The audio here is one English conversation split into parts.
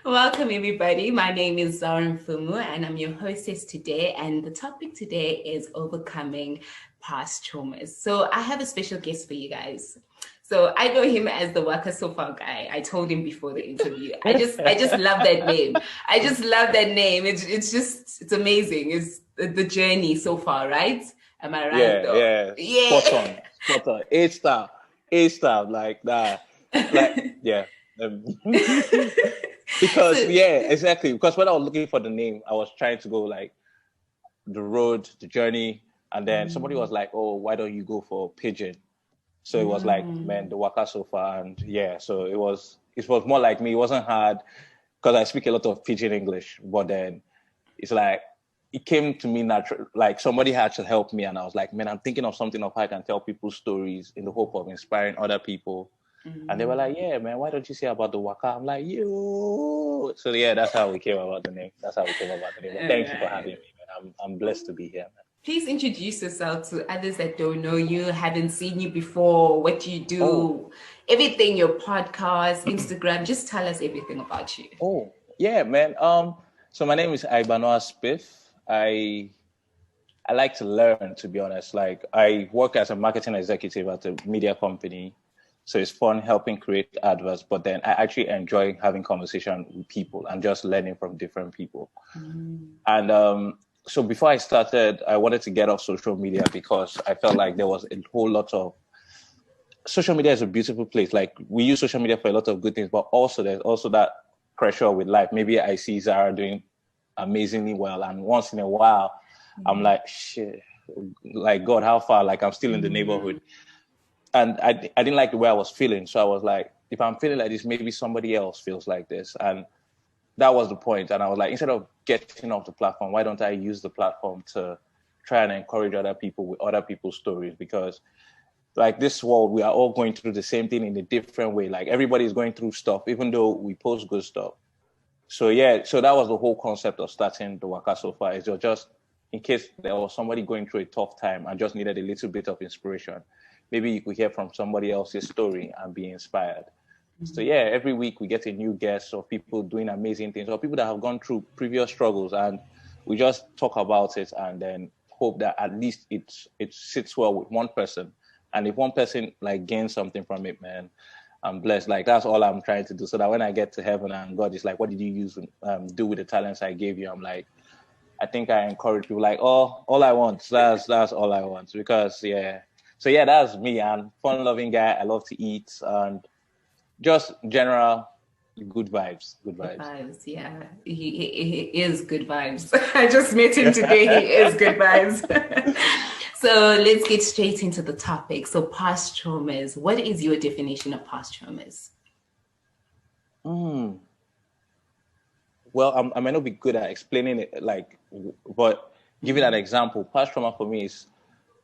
Welcome, everybody. My name is Zara Fumu, and I'm your hostess today. And the topic today is overcoming past traumas. So I have a special guest for you guys. So I know him as the Waka so far guy. I told him before the interview. I just love that name. I just love that name. It's amazing. It's the journey so far, right? Am I right Yeah, though? yeah. Spot Yeah. on. Spot on. A star, like that. Like, yeah. Um, because, So yeah, exactly. Because when I was looking for the name, I was trying to go like the road, the journey. And then somebody was like, oh, why don't you go for pigeon? So it was like, man, the Waka so far. And yeah, so it was more like me. It wasn't hard because I speak a lot of pidgin English. But then it's like, it came to me natural. Like somebody had to help me, and I was like, man, I'm thinking of something of how I can tell people stories in the hope of inspiring other people. And they were like, yeah, man, why don't you say about the Waka? I'm like, yo. So yeah, that's how we came about the name. That's how we came about the name. But all thank you for having right. me, man. I'm blessed to be here, man. Please introduce yourself to others that don't know you, haven't seen you before, what you Oh, do, everything, your podcast, Instagram. Just tell us everything about you. oh, yeah, man. So my name is Ayebanoa Spiff. I like to learn, to be honest. Like I work as a marketing executive at a media company. So it's fun helping create adverts, but then I actually enjoy having conversation with people and just learning from different people. And so before I started, I wanted to get off social media because I felt like there was a whole lot of social media is a beautiful place. Like we use social media for a lot of good things, but also there's also that pressure with life. Maybe I see Zara doing amazingly well, and once in a while, I'm like, shit, like God, how far? Like I'm still in the neighborhood, and I didn't like the way I was feeling. So I was like, if I'm feeling like this, maybe somebody else feels like this, and that was the point. And I was like, instead of getting off the platform, why don't I use the platform to try and encourage other people with other people's stories? Because like this world, we are all going through the same thing in a different way. Like everybody's going through stuff, even though we post good stuff. So yeah, so that was the whole concept of starting the Waka so far. Is just in case there was somebody going through a tough time and just needed a little bit of inspiration. Maybe you could hear from somebody else's story and be inspired. So yeah, every week we get a new guest of people doing amazing things or people that have gone through previous struggles, and we just talk about it and then hope that at least it sits well with one person. And if one person like gains something from it, man, I'm blessed. Like that's all I'm trying to do. So that when I get to heaven and God is like, "What did you do with the talents I gave you?" I'm like, I think I encourage people like, "Oh, all I want. That's all I want." Because yeah, so yeah, that's me. I'm fun-loving guy. I love to eat and just general good vibes. Good Good vibes. vibes, yeah. He is good vibes. I just met him today. He is good vibes. So let's get straight into the topic. So, past traumas. What is your definition of past traumas? Mm. Well, I might not be good at explaining it, like, but giving an example, past trauma for me is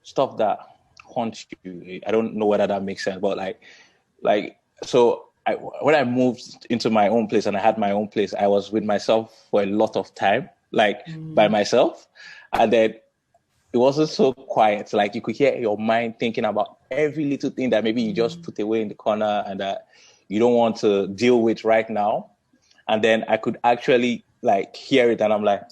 stuff that haunts you. I don't know whether that makes sense, but like, so when I moved into my own place and I had my own place, I was with myself for a lot of time, like by myself, and then it wasn't so quiet. Like you could hear your mind thinking about every little thing that maybe you just put away in the corner and that you don't want to deal with right now. And then I could actually like hear it, and I'm like,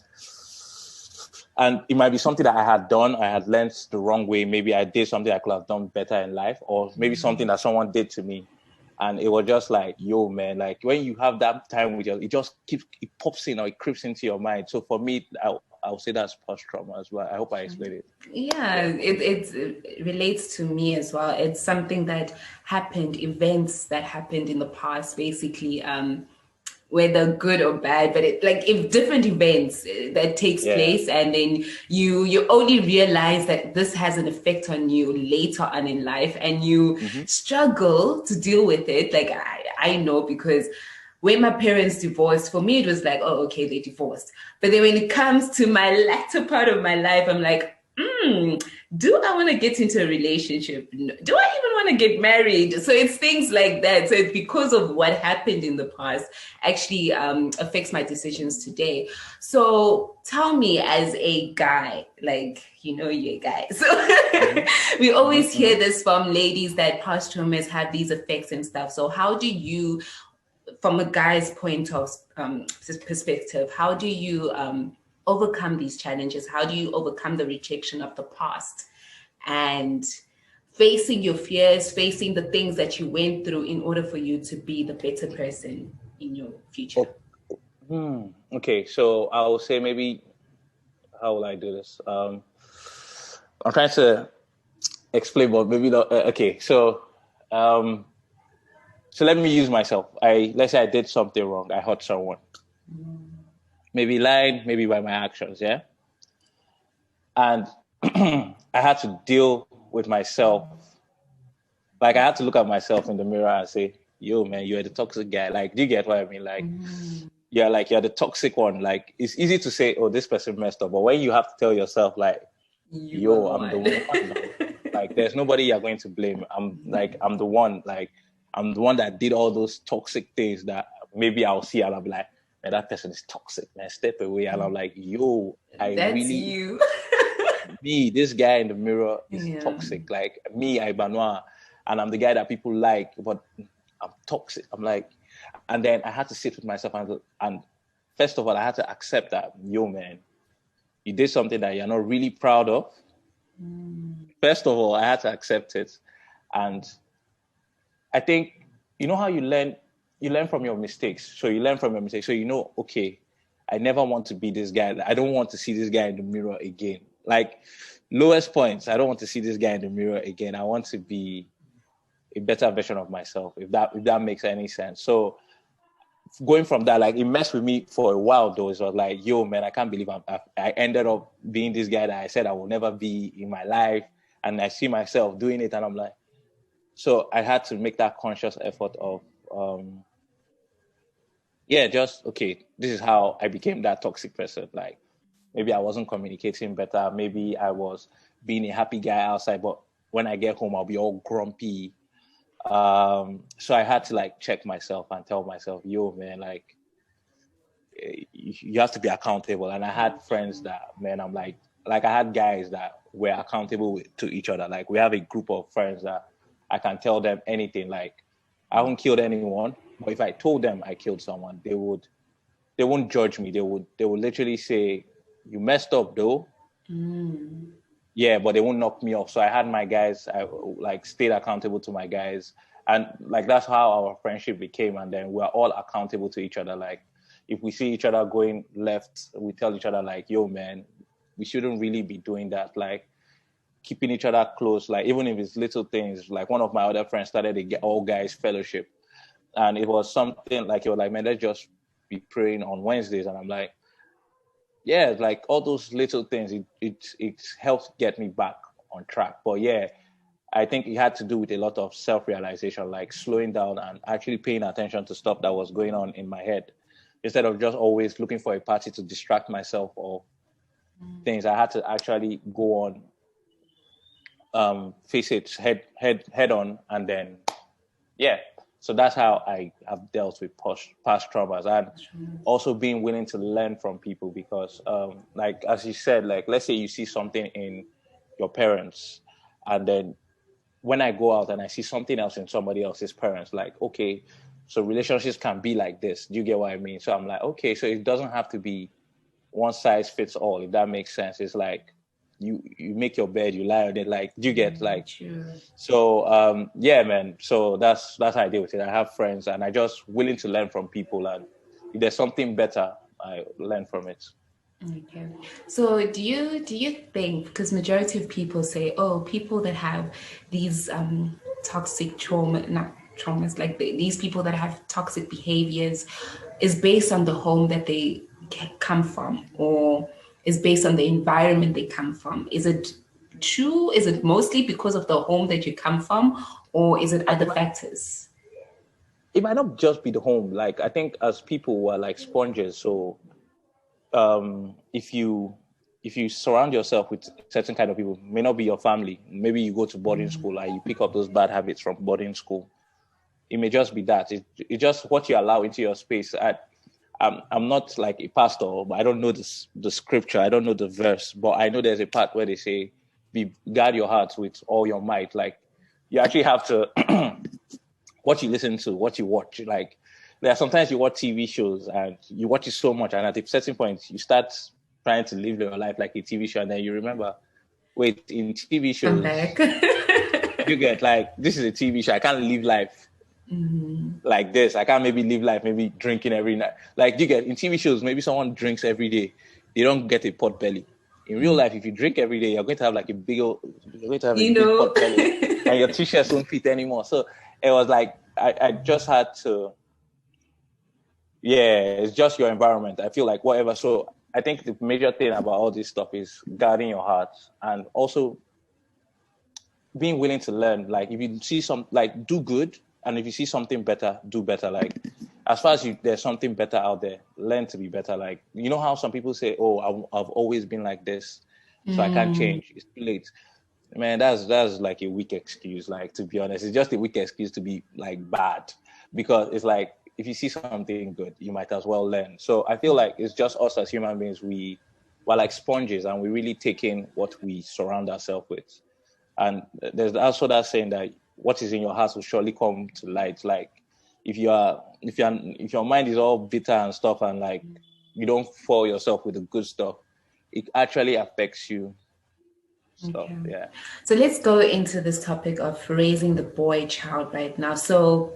and it might be something that I had done, I had learned the wrong way. Maybe I did something I could have done better in life, or maybe something that someone did to me. And it was just like, yo, man, like when you have that time with you, it just keeps, it pops in or it creeps into your mind. So for me, I'll say that's post trauma as well. I hope I explained it. Yeah, Yeah. it relates to me as well. It's something that happened, events that happened in the past, basically. Whether good or bad, but it like if different events that takes Yeah. place, and then you only realize that this has an effect on you later on in life, and you Mm-hmm. struggle to deal with it. Like I know, because when my parents divorced, for me it was like, oh, okay, they divorced. But then when it comes to my latter part of my life, I'm like, do I want to get into a relationship? Do I even want to get married? So it's things like that. So it's because of what happened in the past actually affects my decisions today. So tell me, as a guy, like, you're a guy. So Mm-hmm. we always Mm-hmm. Mm-hmm. hear this from ladies that past traumas have these effects and stuff. So how do you from a guy's point of perspective, how do you overcome these challenges? How do you overcome the rejection of the past and facing your fears, facing the things that you went through in order for you to be the better person in your future? Okay, so I will say maybe, how will I do this? I'm trying to explain, but maybe not. Okay, so let me use myself. Let's say I did something wrong. I hurt someone. Maybe lied, maybe by my actions, yeah? And I had to deal with myself. Like, I had to look at myself in the mirror and say, yo, man, you're the toxic guy. Like, do you get what I mean? Like, you're the toxic one. Like, it's easy to say, oh, this person messed up. But when you have to tell yourself, like, yo, I'm the one. Like, there's nobody you're going to blame. I'm the one. Like, I'm the one that did all those toxic things that maybe I'll see and I'll be like, man, that person is toxic, man. Step away. And I'm like, yo, you. Me, this guy in the mirror is toxic. Like, me, Ayebanoa. And I'm the guy that people like, but I'm toxic. I'm like, and then I had to sit with myself and first of all, I had to accept that, yo, man, you did something that you're not really proud of. First of all, I had to accept it. And I think, you know how you learn from your mistakes. So you learn from your mistakes. So you know, okay, I never want to be this guy. I don't want to see this guy in the mirror again. Like, lowest points, I don't want to see this guy in the mirror again. I want to be a better version of myself, if that makes any sense. So going from that, like, it messed with me for a while though. It was like, yo, man, I can't believe I ended up being this guy that I said I will never be in my life. And I see myself doing it and I'm like, so I had to make that conscious effort of, okay, this is how I became that toxic person. Like, maybe I wasn't communicating better. Maybe I was being a happy guy outside, but when I get home, I'll be all grumpy. So I had to like check myself and tell myself, yo, man, like, you have to be accountable. And I had friends that, man, I'm like I had guys that were accountable to each other. Like, we have a group of friends that I can tell them anything. Like, I haven't killed anyone, but if I told them I killed someone, they won't judge me. They would literally say, you messed up though. Yeah, but they won't knock me off. So I had my guys, I like stayed accountable to my guys. And like, that's how our friendship became. And then we're all accountable to each other. Like, if we see each other going left, we tell each other like, yo, man, we shouldn't really be doing that. Like, keeping each other close, like, even if it's little things. Like, one of my other friends started a all guys fellowship. And it was something like, you were like, man, let's just be praying on Wednesdays. And I'm like, yeah, like, all those little things, it helped get me back on track. But yeah, I think it had to do with a lot of self-realization, like slowing down and actually paying attention to stuff that was going on in my head. Instead of just always looking for a party to distract myself or things, I had to actually go on, face it head on, and then, yeah. So that's how I have dealt with past traumas, and also being willing to learn from people because, like, as you said, like, let's say you see something in your parents, and then when I go out and I see something else in somebody else's parents, like, okay, so relationships can be like this. Do you get what I mean? So I'm like, okay, so it doesn't have to be one size fits all, if that makes sense. It's like, you make your bed, you lie on it. Like, do you get like? Sure. So yeah, man. So that's how I deal with it. I have friends, and I just willing to learn from people, and if there's something better, I learn from it. Okay. So do you think, because majority of people say, oh, people that have these toxic traumas, like these people that have toxic behaviors is based on the home that they come from, or is based on the environment they come from. Is it true? Is it mostly because of the home that you come from, or is it other factors? It might not just be the home. Like, I think as people, we're like sponges. So if you surround yourself with certain kind of people, may not be your family. Maybe you go to boarding school and you pick up those bad habits from boarding school. It may just be that. It's just what you allow into your space. I'm not like a pastor, but I don't know the scripture. I don't know the verse, but I know there's a part where they say, guard your heart with all your might. Like, you actually have to, what you listen to, what you watch, like, there are sometimes you watch TV shows and you watch it so much, and at a certain point you start trying to live your life like a TV show, and then you remember, wait, in TV Come shows, back. you get like, this is a TV show. I can't live life like this. I can't maybe live life, maybe drinking every night. Like you get in TV shows, maybe someone drinks every day. They don't get a pot belly. In real life, if you drink every day, you're going to have like you're going to have a You big know. pot belly, and your t-shirts won't fit anymore. So it was like, I just had to, yeah, it's just your environment. I feel like whatever. So I think the major thing about all this stuff is guarding your heart, and also being willing to learn. Like if you see like do good, and if you see something better, do better. Like as far as there's something better out there, learn to be better. Like, you know how some people say, oh, I've always been like this, so I can't change, it's too late. Man, that's like a weak excuse. Like, to be honest, it's just a weak excuse to be like bad, because it's like, if you see something good, you might as well learn. So I feel like it's just us as human beings, we're like sponges, and we really take in what we surround ourselves with. And there's also that saying that what is in your heart will surely come to light. Like if your mind is all bitter and stuff, and like you don't fill yourself with the good stuff, it actually affects you. Stuff, Okay. yeah. So let's go into this topic of raising the boy child right now. So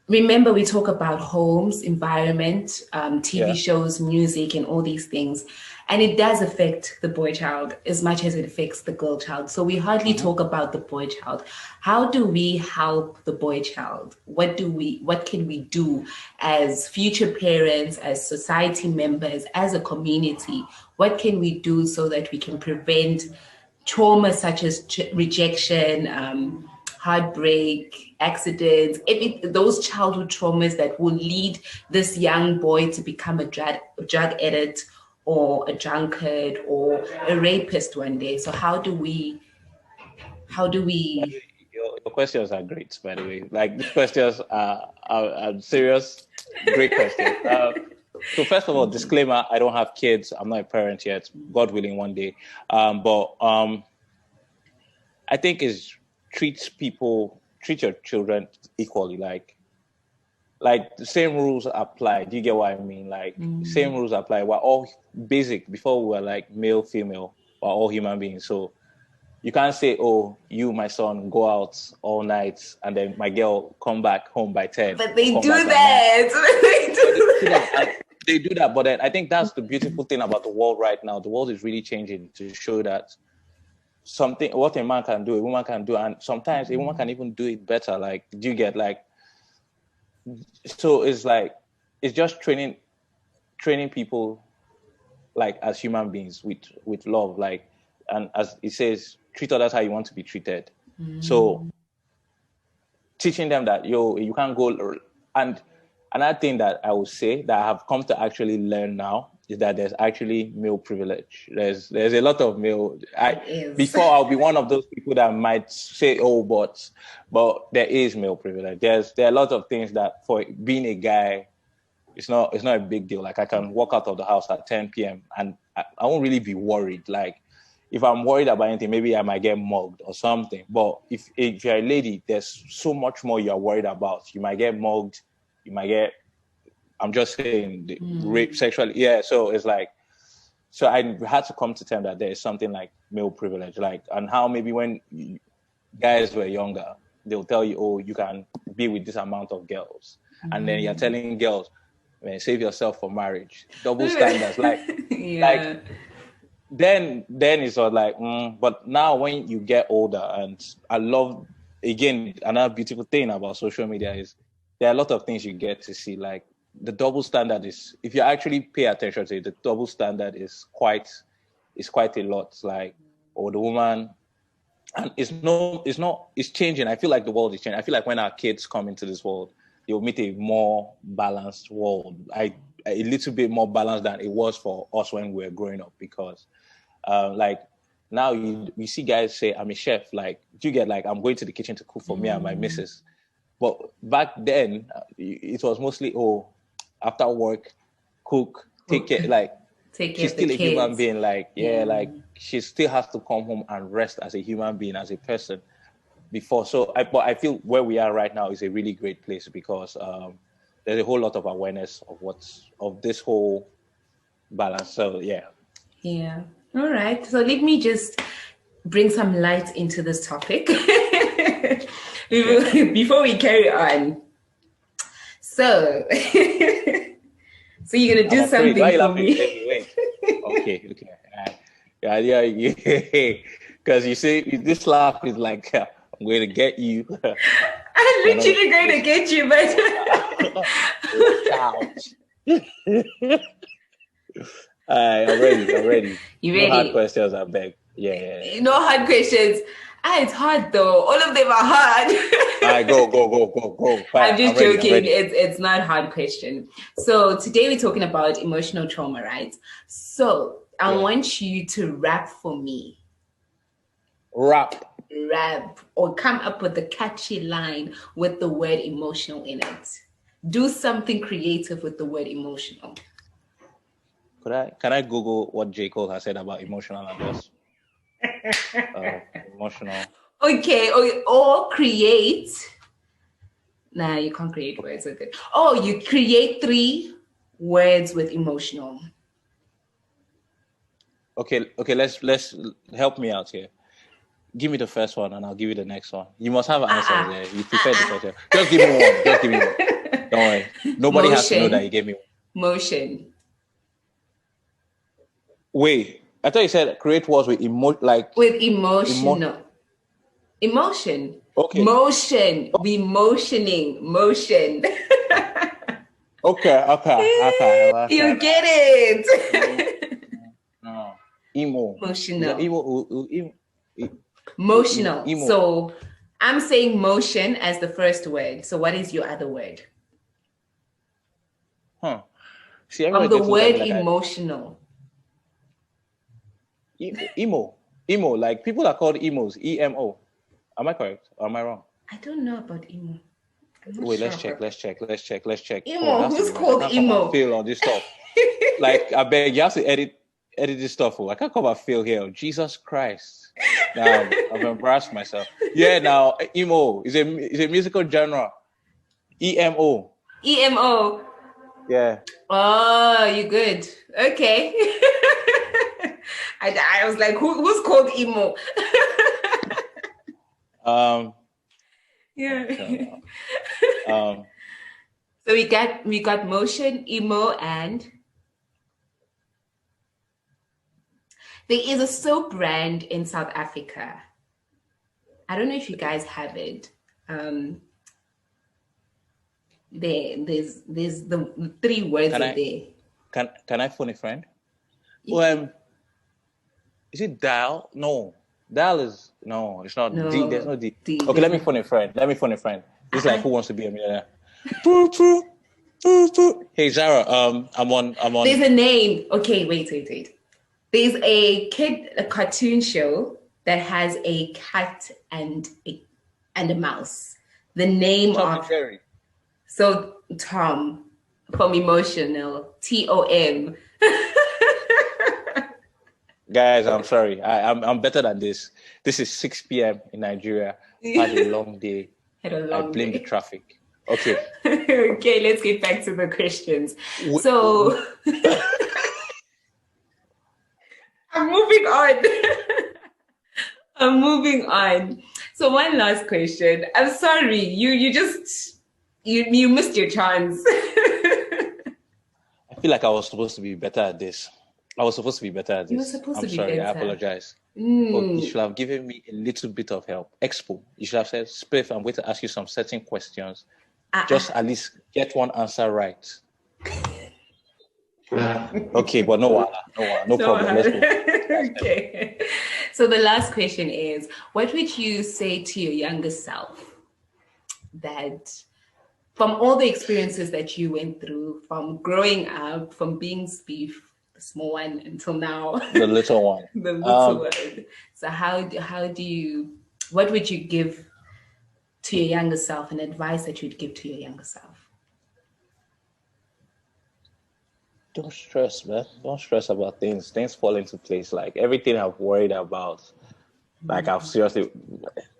remember, we talk about homes, environment, TV shows, music, and all these things. And it does affect the boy child as much as it affects the girl child. So we hardly talk about the boy child. How do we help the boy child? What can we do as future parents, as society members, as a community? What can we do so that we can prevent trauma such as rejection, heartbreak, accidents, those childhood traumas that will lead this young boy to become a drug addict or a drunkard or a rapist one day? So how do we Your questions are great, by the way. Like, these questions are serious, great questions. So first of all, disclaimer: I don't have kids. I'm not a parent yet. God willing, one day. But I think is treat your children equally. Like the same rules apply. Do you get what I mean? Like same rules apply. We're all basic. Before we were like male, female. We're all human beings. So you can't say, oh, you, my son, go out all night, and then my girl come back home by 10. But they do that. They do that. But then I think that's the beautiful thing about the world right now. The world is really changing to show that what a man can do, a woman can do. And sometimes a woman can even do it better. Like, do you get like, so it's like, it's just training people like as human beings with love. Like, and as it says, treat others how you want to be treated. So teaching them that, you can't go. And another thing that I would say that I have come to actually learn now is that there's actually male privilege. There's a lot of male. Before I'll be one of those people that might say, oh, but there is male privilege. There are a lot of things that for being a guy, it's not a big deal. Like, I can walk out of the house at 10 p.m. and I won't really be worried. Like, if I'm worried about anything, maybe I might get mugged or something. But if you're a lady, there's so much more you're worried about. You might get mugged. You might get, I'm just saying, rape, sexually. Yeah, so it's like, so I had to come to terms that there is something like male privilege. Like, and how maybe when guys were younger, they'll tell you, oh, you can be with this amount of girls. And then you're telling girls, man, save yourself for marriage. Double standards. Like, like, then it's sort of like, but now when you get older, and I love, again, another beautiful thing about social media is there are a lot of things you get to see. Like, the double standard is, if you actually pay attention to it, the double standard is quite a lot. Like, or the woman, and it's changing. I feel like the world is changing. I feel like when our kids come into this world, they'll meet a more balanced world. A little bit more balanced than it was for us when we were growing up, because like now we see guys say, I'm a chef. Like, do you get, like, I'm going to the kitchen to cook for me and my missus. But back then it was mostly, oh, after work, cook, take care. Like, she's still a human being. Like, like she still has to come home and rest as a human being, as a person before. So but I feel where we are right now is a really great place, because there's a whole lot of awareness of this whole balance. So yeah. Yeah. All right. So let me just bring some light into this topic before we carry on. So, so you're gonna do I'm afraid. Why are something you for laughing? me? Wait. Okay. Yeah. Because you see, this laugh is like, I'm going to get you. I'm literally going to get you, but watch out. I'm ready. You No hard ready? questions, I beg. Yeah. No hard questions. It's hard though. All of them are hard. All right, go. Fine. I'm just ready, joking. It's not a hard question. So today we're talking about emotional trauma, right? So I want you to rap for me. Rap Or come up with a catchy line with the word emotional in it. Do something creative with the word emotional. Can I Google what J. Cole has said about emotional and this? Emotional. Okay, or create. Nah, you can't create words with it. Oh, you create 3 words with emotional. Okay. Let's help me out here. Give me the first one, and I'll give you the next one. You must have answers there. You prepared the question. Just give me one. Don't worry. Nobody has to know that you gave me one. Motion. Wait, I thought you said create words with with emotional. Emotion. Okay. Motion. Be motioning. Motion. Okay. You get it. No. Emo. Emotional. Emotional. Emo. So I'm saying motion as the first word. So what is your other word? See, from the word emotional. Emo. Like people are called emos. EMO. Am I correct? Or am I wrong? I don't know about emo. Wait, let's check. Emo. Who's called emo? Fail on this stuff. Like I beg you have to edit this stuff. I can't come and fail here. Jesus Christ. Now I've embarrassed myself. Yeah, now emo is a musical genre. EMO. Yeah. Oh, you good. Okay. I was like, who's called emo? Yeah. So we got motion, emo, and there is a soap brand in South Africa. I don't know if you guys have it. There's the 3 words in there. Can I phone a friend? Well, is it dial? No. Dial is no, it's not no, D. There's no D. Okay, let me phone a friend. This is like Who Wants to Be a Millionaire. Hey Zara, I'm on. There's a name. Okay, wait. There's a cartoon show that has a cat and a mouse. The name Tom of Jerry. So Tom from emotional. TOM. Guys, I'm sorry. I'm better than this. This is 6 p.m. in Nigeria. Had a long day. I blame the traffic. Okay. Okay, let's get back to the questions. So I'm moving on. So one last question. I'm sorry, you missed your chance. I feel like I was supposed to be better at this. You were supposed to be better. I'm sorry, I apologize. You should have given me a little bit of help. Expo. You should have said, Spiff, I'm going to ask you some certain questions. Just at least get one answer right. Okay, but no problem. Let's go. Okay. So the last question is, what would you say to your younger self that from all the experiences that you went through, from growing up, from being Spiff, the small one, until now, the little one. The little one. So what would you give to your younger self, and advice that you'd give to your younger self? Don't stress, man. Don't stress about things. Things fall into place. Like everything I've worried about, like I've seriously,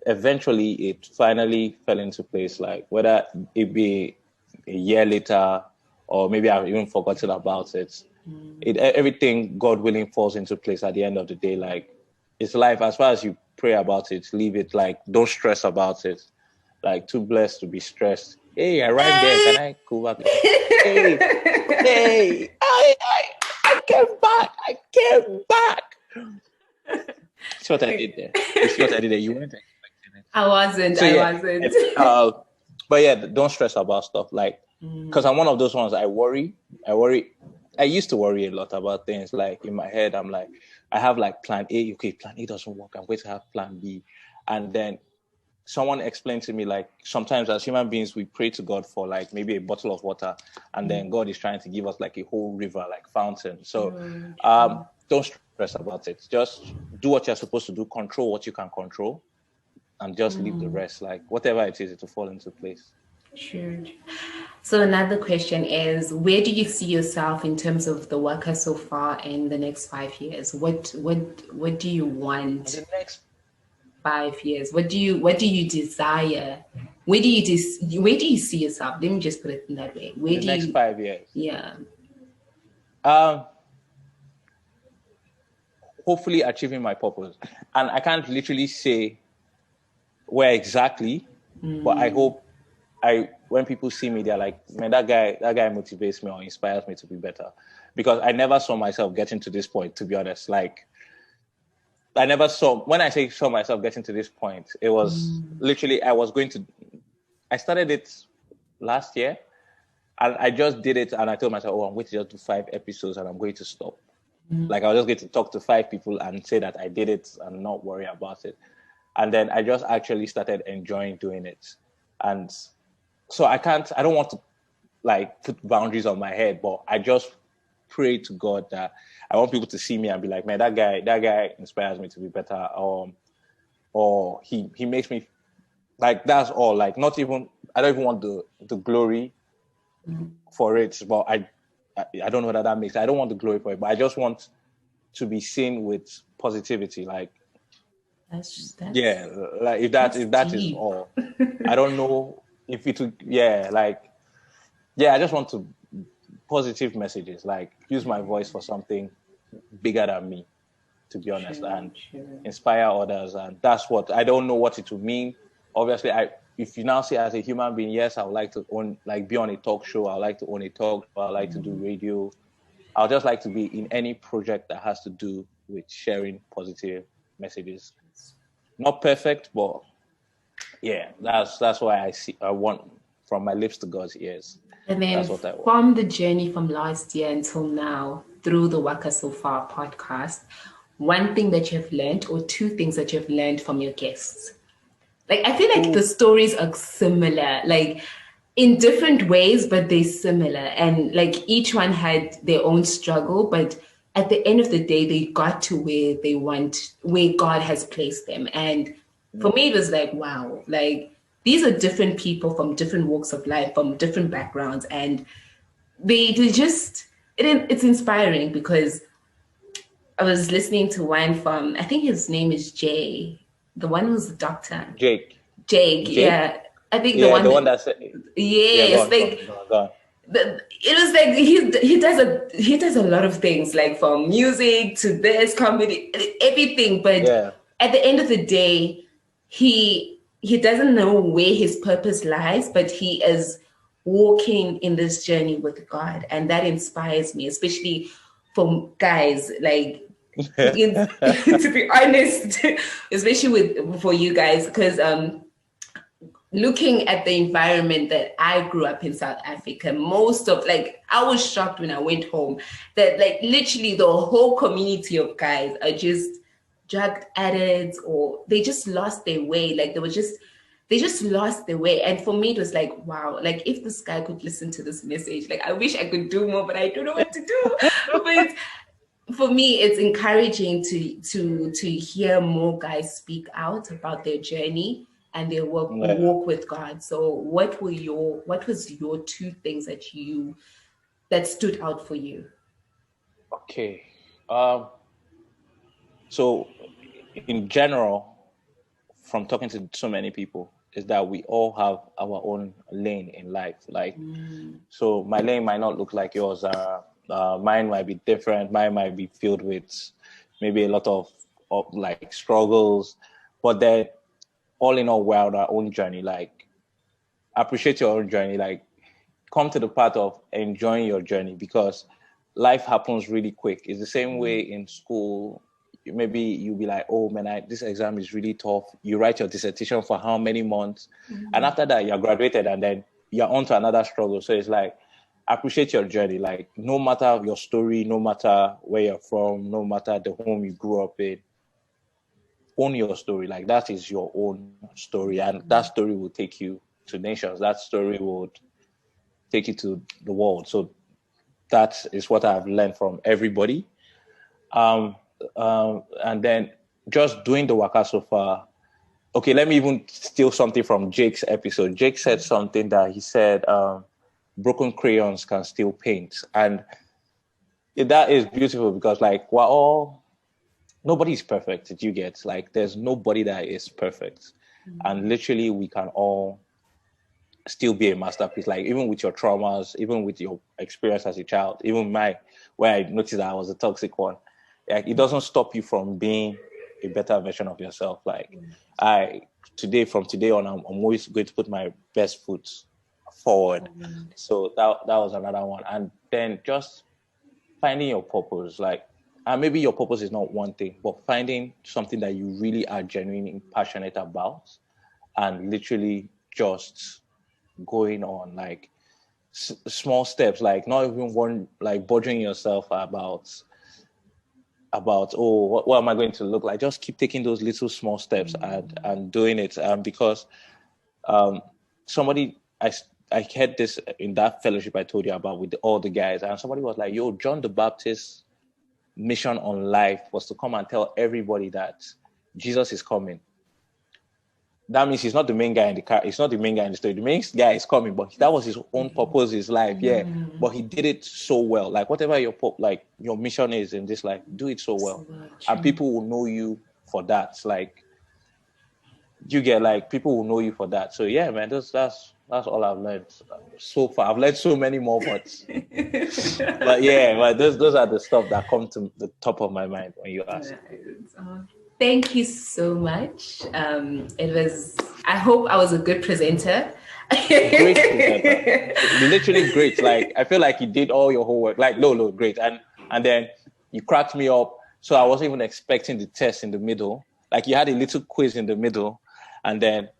eventually it finally fell into place. Like whether it be a year later, or maybe I've even forgotten about it. Everything, God willing, falls into place at the end of the day. Like, it's life. As far as you pray about it, leave it. Like, don't stress about it. Like, too blessed to be stressed. Hey, I arrived there. Can I go back? Hey, I came back. I came back. See what I did there? You see what I did there? You weren't expecting it. I wasn't. So, I wasn't. but yeah, don't stress about stuff. Like, because I'm one of those ones. I worry. I used to worry a lot about things. Like, in my head, I'm like, I have like plan A. Okay, plan A doesn't work. I'm going to have plan B. And then someone explained to me, like, sometimes as human beings, we pray to God for like maybe a bottle of water, and then God is trying to give us like a whole river, like fountain. So don't stress about it. Just do what you're supposed to do, control what you can control, and just leave the rest. Like, whatever it is, it will fall into place. Sure. So another question is, where do you see yourself in terms of the Waka so far in the next 5 years? What do you want? The next 5 years. What do you desire? Where do you see yourself? Let me just put it in that way. Where do next you 5 years? Yeah. Hopefully achieving my purpose. And I can't literally say where exactly, but I hope when people see me, they're like, man, that guy motivates me or inspires me to be better. Because I never saw myself getting to this point, to be honest. Like, when I say saw myself getting to this point, it was literally, I started it last year, and I just did it, and I told myself, I'm going to just do 5 episodes and I'm going to stop. Like, I was just going to talk to 5 people and say that I did it and not worry about it. And then I just actually started enjoying doing it. And so I don't want to like put boundaries on my head, but I just pray to God that I want people to see me and be like, man, that guy inspires me to be better. Or he makes me, like, that's all. Like, I don't even want the glory for it, but I don't know whether that makes sense. I don't want the glory for it, but I just want to be seen with positivity. Like, That's yeah, like if that is all. I don't know if it would, I just want to positive messages, like use my voice for something bigger than me, to be honest, and inspire others. And that's what, I don't know what it would mean. Obviously, if you now say as a human being, yes, I would like to be on a talk show. I would like to own a talk show. I would like to do radio. I would just like to be in any project that has to do with sharing positive messages. Not perfect, but yeah, that's why I want from my lips to God's ears. And then that's what I want. From the journey from last year until now, through the Waka So Far podcast, one thing that you've learned or 2 things that you've learned from your guests? Like, I feel like the stories are similar, like in different ways, but they're similar. And like each one had their own struggle, but at the end of the day, they got to where God has placed them. And for me, it was like, wow, like these are different people from different walks of life, from different backgrounds. And it's inspiring, because I was listening to one from, I think his name is Jay, the one who's the doctor. Jake, yeah. I think the one that's yes, go on. It was like he does a lot of things, like from music to this comedy, everything. But at the end of the day, he doesn't know where his purpose lies, but he is walking in this journey with God, and that inspires me, especially for guys. Like, to be honest, especially for you guys, because looking at the environment that I grew up in South Africa, I was shocked when I went home that like literally the whole community of guys are just drug addicts, or they just lost their way. Like they just lost their way. And for me, it was like, wow, like if this guy could listen to this message, like I wish I could do more, but I don't know what to do. But for me, it's encouraging to hear more guys speak out about their journey and their walk with God. So what was your 2 things that stood out for you? Okay. So in general, from talking to so many people, is that we all have our own lane in life. Like, so my lane might not look like yours. Mine might be different. Mine might be filled with maybe a lot of like struggles, but then all in all, we're on our own journey. Like, appreciate your own journey. Like, come to the part of enjoying your journey, because life happens really quick. It's the same way in school. Maybe you'll be like, oh man, this exam is really tough. You write your dissertation for how many months? And after that, you're graduated and then you're on to another struggle. So it's like, appreciate your journey. Like, no matter your story, no matter where you're from, no matter the home you grew up in, own your story. Like, that is your own story. And that story will take you to nations. That story would take you to the world. So that is what I've learned from everybody. And then just doing the Waka so far. Okay, let me even steal something from Jake's episode. Jake said something that he said, broken crayons can still paint. And that is beautiful, because like, nobody is perfect. Did you get? Like, there's nobody that is perfect. And literally we can all still be a masterpiece. Like, even with your traumas, even with your experience as a child, even where I noticed that I was a toxic one, like, it doesn't stop you from being a better version of yourself. Like, from today on, I'm always going to put my best foot forward. So that was another one. And then just finding your purpose. Like, and maybe your purpose is not one thing, but finding something that you really are genuinely passionate about, and literally just going on, like, small steps, like not even one, like bothering yourself about what am I going to look like. Just keep taking those little small steps and doing it. Because somebody, I heard this in that fellowship I told you about with all the guys, and somebody was like, yo, John the Baptist's mission on life was to come and tell everybody that Jesus is coming. That means he's not the main guy in the car. He's not the main guy in the story. The main guy is coming, but that was his own purpose, his life. Yeah. But he did it so well. Like, whatever your mission is in this life, do it so well. And people will know you for that. Like, you get, like, people will know you for that. So yeah, man, that's all I've learned so far. I've learned so many more, but those are the stuff that come to the top of my mind when you ask. Thank you so much. I hope I was a good presenter. Great presenter. Literally great. Like, I feel like you did all your homework. Like, no, great. And then you cracked me up. So I wasn't even expecting the test in the middle. Like, you had a little quiz in the middle, and then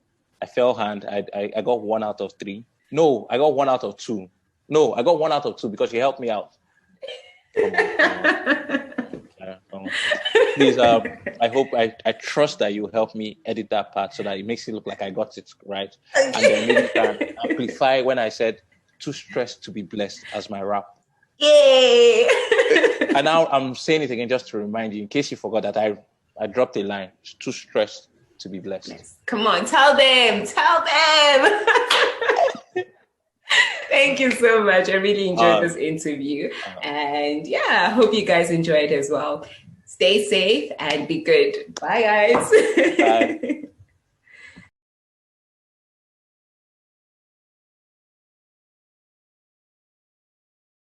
I fell hand. I got 1 out of 3. No, I got 1 out of 2. No, I got 1 out of 2 because you helped me out. Please, I trust that you help me edit that part so that it makes it look like I got it right. And then maybe you can amplify when I said too stressed to be blessed as my rap. Yay! And now I'm saying it again just to remind you, in case you forgot, that I dropped a line. It's too stressed to be blessed. Yes. Come on, tell them. Thank you so much. I really enjoyed this interview. And yeah, I hope you guys enjoyed as well. Stay safe and be good. Bye, guys. Bye.